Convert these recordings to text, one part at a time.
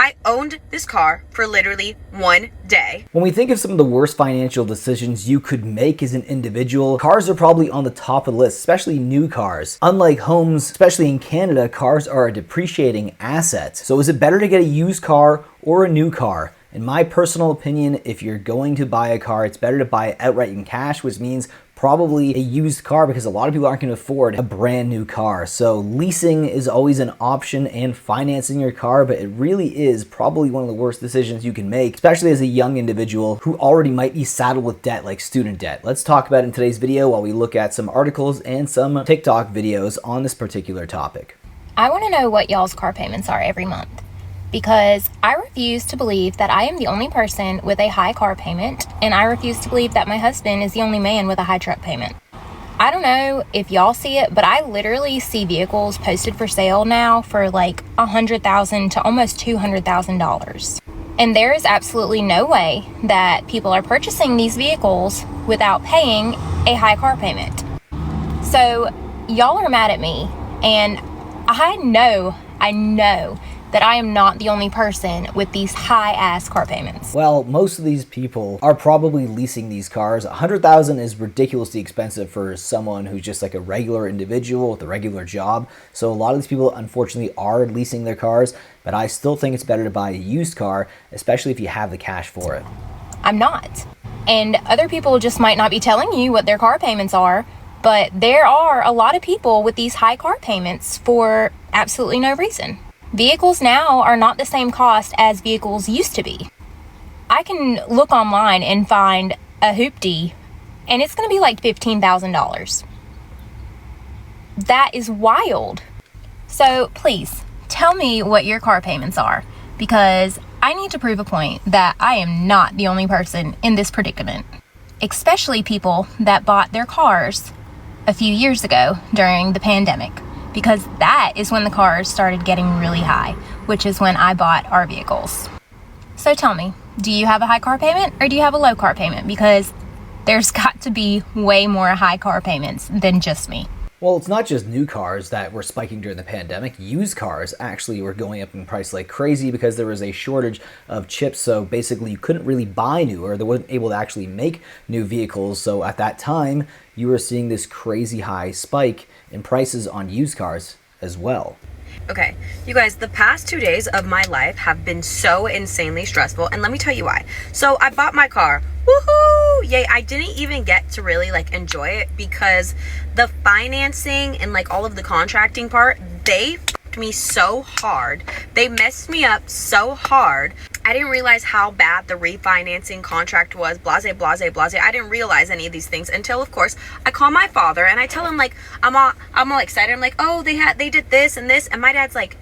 I owned this car for literally 1 day. When we think of some of the worst financial decisions you could make as an individual, cars are probably on the top of the list, especially new cars. Unlike homes, especially in Canada, cars are a depreciating asset. So is it better to get a used car or a new car? In my personal opinion, if you're going to buy a car, it's better to buy it outright in cash, which means probably a used car, because a lot of people aren't going to afford a brand new car. So leasing is always an option and financing your car, but it really is probably one of the worst decisions you can make, especially as a young individual who already might be saddled with debt like student debt. Let's talk about it in today's video while we look at some articles and some TikTok videos on this particular topic. I want to know what y'all's car payments are every month, because I refuse to believe that I am the only person with a high car payment, and I refuse to believe that my husband is the only man with a high truck payment. I don't know if y'all see it, but I literally see vehicles posted for sale now for like $100,000 to almost $200,000. And there is absolutely no way that people are purchasing these vehicles without paying a high car payment. So y'all are mad at me, and I know that I am not the only person with these high-ass car payments. Well, most of these people are probably leasing these cars. $100,000 is ridiculously expensive for someone who's just like a regular individual with a regular job. So a lot of these people, unfortunately, are leasing their cars, but I still think it's better to buy a used car, especially if you have the cash for it. I'm not. And other people just might not be telling you what their car payments are, but there are a lot of people with these high car payments for absolutely no reason. Vehicles now are not the same cost as vehicles used to be. I can look online and find a hoopty, and it's going to be like $15,000. That is wild. So please, tell me what your car payments are, because I need to prove a point that I am not the only person in this predicament. Especially people that bought their cars a few years ago during the pandemic, because that is when the cars started getting really high, which is when I bought our vehicles. So tell me, do you have a high car payment or do you have a low car payment? Because there's got to be way more high car payments than just me. Well, it's not just new cars that were spiking during the pandemic. Used cars actually were going up in price like crazy because there was a shortage of chips. So basically you couldn't really buy new, or they weren't able to actually make new vehicles. So at that time, you were seeing this crazy high spike in prices on used cars as well. Okay, you guys, the past 2 days of my life have been so insanely stressful, and let me tell you why. So I bought my car. Woohoo! Yay! I didn't even get to really like enjoy it because the financing and like all of the contracting part, they fucked me so hard. They messed me up so hard. I didn't realize how bad the refinancing contract was. Blase, blase, blase. I didn't realize any of these things until, of course, I call my father and I tell him like I'm all excited. I'm like, oh, they did this and this, and my dad's like,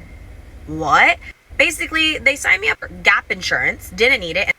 what? Basically, they signed me up for gap insurance. Didn't need it.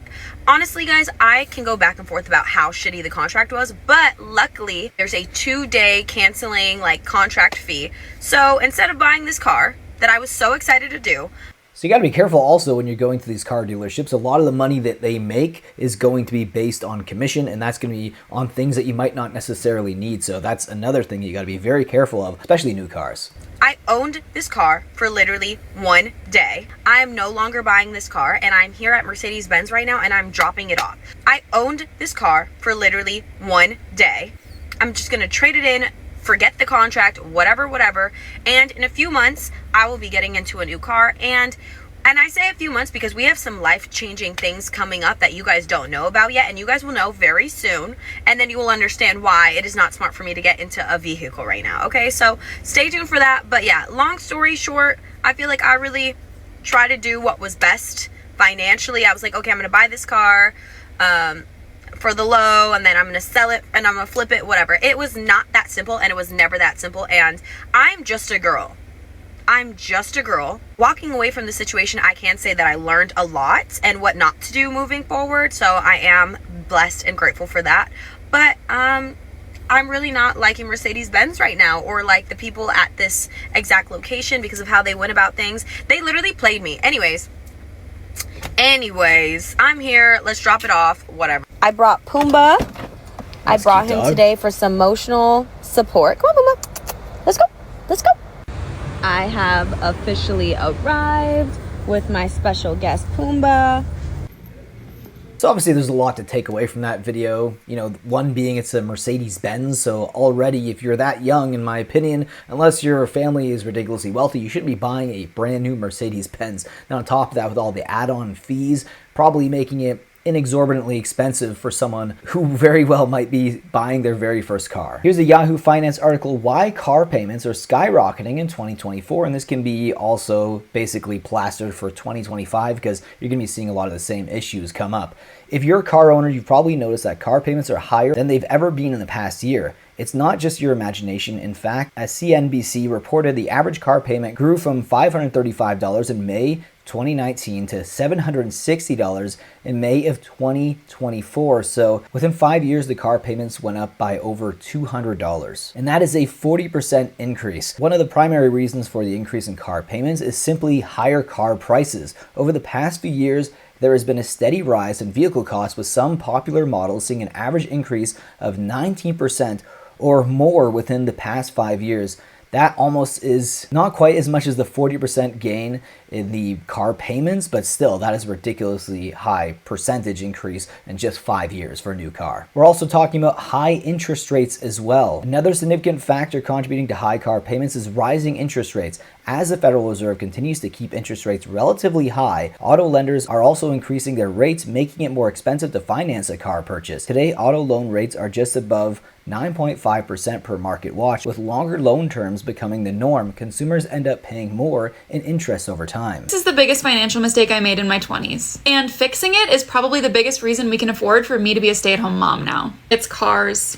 Honestly, guys, I can go back and forth about how shitty the contract was, but luckily there's a 2-day canceling like contract fee. So instead of buying this car that I was so excited to do, so you got to be careful also when you're going to these car dealerships. A lot of the money that they make is going to be based on commission, and that's going to be on things that you might not necessarily need. So that's another thing you got to be very careful of, especially new cars. I owned this car for literally 1 day. I am no longer buying this car, and I'm here at Mercedes-Benz right now, and I'm dropping it off. I owned this car for literally 1 day. I'm just going to trade it in, forget the contract, whatever, and in a few months I will be getting into a new car. And I say a few months because we have some life-changing things coming up that you guys don't know about yet, and you guys will know very soon, and then you will understand why it is not smart for me to get into a vehicle right now. Okay, so stay tuned for that. But yeah, long story short, I feel like I really try to do what was best financially. I was like, okay, I'm gonna buy this car for the low, and then I'm gonna sell it and I'm gonna flip it, whatever. It was not that simple, and it was never that simple. And I'm just a girl. Walking away from the situation, I can say that I learned a lot and what not to do moving forward. So I am blessed and grateful for that. But I'm really not liking Mercedes-Benz right now, or like the people at this exact location, because of how they went about things. They literally played me. Anyways, I'm here. Let's drop it off. Whatever. I brought Pumbaa. I brought him today for some emotional support. Come on, Pumbaa. Let's go. I have officially arrived. with my special guest Pumbaa. So obviously there's a lot to take away from that video. You know, one being it's a Mercedes-Benz, so already if you're that young, in my opinion, unless your family is ridiculously wealthy, you shouldn't be buying a brand new Mercedes-Benz. Now on top of that, with all the add-on fees, probably making it inexorbitantly expensive for someone who very well might be buying their very first car. Here's a Yahoo Finance article, why car payments are skyrocketing in 2024, and this can be also basically plastered for 2025 because you're going to be seeing a lot of the same issues come up. If you're a car owner, you've probably noticed that car payments are higher than they've ever been in the past year. It's not just your imagination. In fact, as CNBC reported, the average car payment grew from $535 in May 2019 to $760 in May of 2024. So within 5 years, the car payments went up by over $200. And that is a 40% increase. One of the primary reasons for the increase in car payments is simply higher car prices. Over the past few years, there has been a steady rise in vehicle costs, with some popular models seeing an average increase of 19% or more within the past 5 years. That almost is not quite as much as the 40% gain in the car payments, but still, that is a ridiculously high percentage increase in just 5 years for a new car. We're also talking about high interest rates as well. Another significant factor contributing to high car payments is rising interest rates. As the Federal Reserve continues to keep interest rates relatively high, auto lenders are also increasing their rates, making it more expensive to finance a car purchase. Today, auto loan rates are just above 9.5% per market watch. With longer loan terms becoming the norm, consumers end up paying more in interest over time. This is the biggest financial mistake I made in my 20s. And fixing it is probably the biggest reason we can afford for me to be a stay-at-home mom now. It's cars.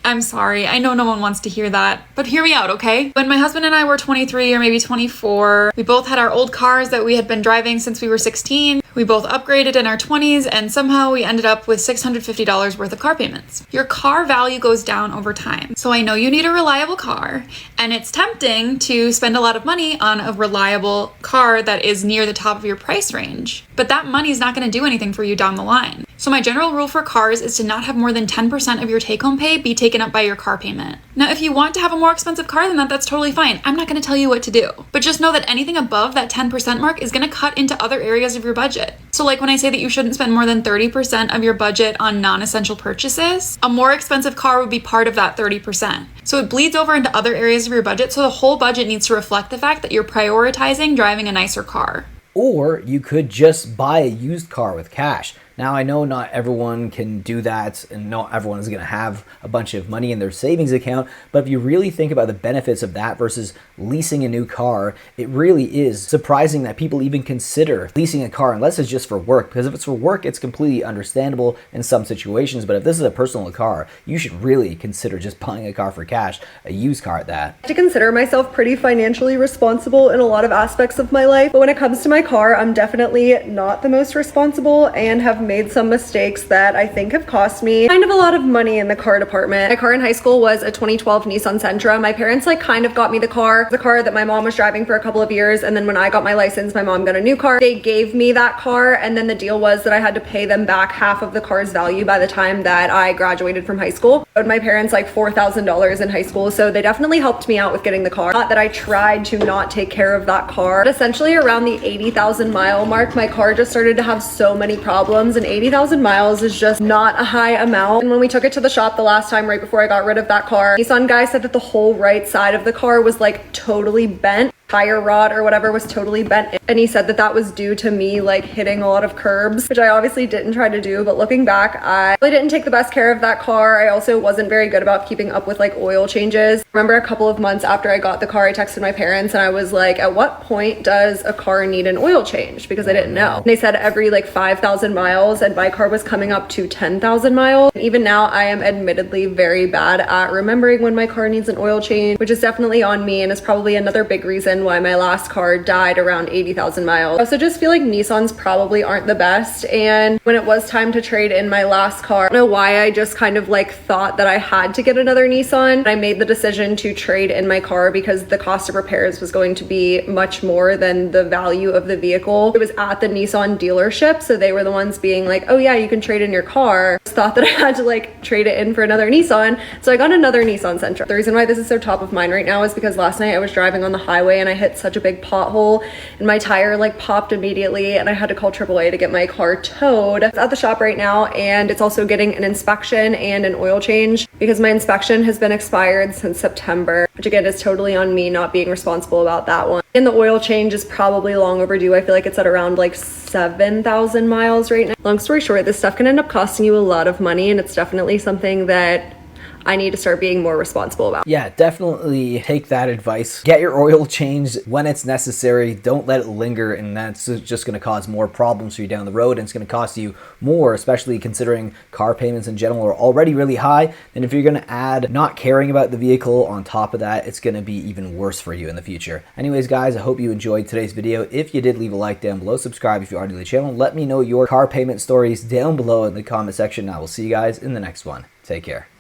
I'm sorry, I know no one wants to hear that, but hear me out, okay? When my husband and I were 23 or maybe 24, we both had our old cars that we had been driving since we were 16. We both upgraded in our 20s, and somehow we ended up with $650 worth of car payments. Your car value goes down over time. So I know you need a reliable car, and it's tempting to spend a lot of money on a reliable car that is near the top of your price range. But that money is not going to do anything for you down the line. So my general rule for cars is to not have more than 10% of your take-home pay be taken up by your car payment. Now, if you want to have a more expensive car than that, that's totally fine. I'm not going to tell you what to do. But just know that anything above that 10% mark is going to cut into other areas of your budget. So like when I say that you shouldn't spend more than 30% of your budget on non-essential purchases, a more expensive car would be part of that 30%. So it bleeds over into other areas of your budget, so the whole budget needs to reflect the fact that you're prioritizing driving a nicer car. Or you could just buy a used car with cash. Now, I know not everyone can do that, and not everyone is going to have a bunch of money in their savings account, but if you really think about the benefits of that versus leasing a new car, it really is surprising that people even consider leasing a car unless it's just for work, because if it's for work, it's completely understandable in some situations, but if this is a personal car, you should really consider just buying a car for cash, a used car at that. To consider myself pretty financially responsible in a lot of aspects of my life, but when it comes to my car, I'm definitely not the most responsible and have made some mistakes that I think have cost me kind of a lot of money in the car department. My car in high school was a 2012 Nissan Sentra. My parents kind of got me the car that my mom was driving for a couple of years, and then when I got my license, my mom got a new car. They gave me that car, and then the deal was that I had to pay them back half of the car's value by the time that I graduated from high school. I owed my parents $4,000 in high school, so they definitely helped me out with getting the car. Not that I tried to not take care of that car, but essentially around the 80,000 mile mark, my car just started to have so many problems, and 80,000 miles is just not a high amount. And when we took it to the shop the last time right before I got rid of that car, Nissan guy said that the whole right side of the car was totally bent. Tire rod or whatever was totally bent, and he said that that was due to me hitting a lot of curbs, which I obviously didn't try to do. But looking back, I really didn't take the best care of that car. I also wasn't very good about keeping up with oil changes. I remember a couple of months after I got the car, I texted my parents and I was like, at what point does a car need an oil change? Because I didn't know. And they said every 5,000 miles, and my car was coming up to 10,000 miles. And even now, I am admittedly very bad at remembering when my car needs an oil change, which is definitely on me and is probably another big reason why my last car died around 80,000 miles. I also just feel like Nissans probably aren't the best, and when it was time to trade in my last car, I don't know why I just kind of thought that I had to get another Nissan. I made the decision to trade in my car because the cost of repairs was going to be much more than the value of the vehicle. It was at the Nissan dealership, so they were the ones being oh yeah, you can trade in your car. I thought that I had to like trade it in for another Nissan. So I got another Nissan Sentra. The reason why this is so top of mind right now is because last night I was driving on the highway and I hit such a big pothole and my tire like popped immediately and I had to call AAA to get my car towed. It's at the shop right now and it's also getting an inspection and an oil change because my inspection has been expired since September, which again is totally on me not being responsible about that one. And the oil change is probably long overdue. I feel like it's at around like 7,000 miles right now. Long story short, this stuff can end up costing you a lot of money and it's definitely something that I need to start being more responsible about. Yeah, definitely take that advice. Get your oil changed when it's necessary. Don't let it linger, and that's just going to cause more problems for you down the road, and it's going to cost you more, especially considering car payments in general are already really high. And if you're going to add not caring about the vehicle on top of that, it's going to be even worse for you in the future. Anyways, guys, I hope you enjoyed today's video. If you did, leave a like down below. Subscribe if you're already to the channel. Let me know your car payment stories down below in the comment section. I will see you guys in the next one. Take care.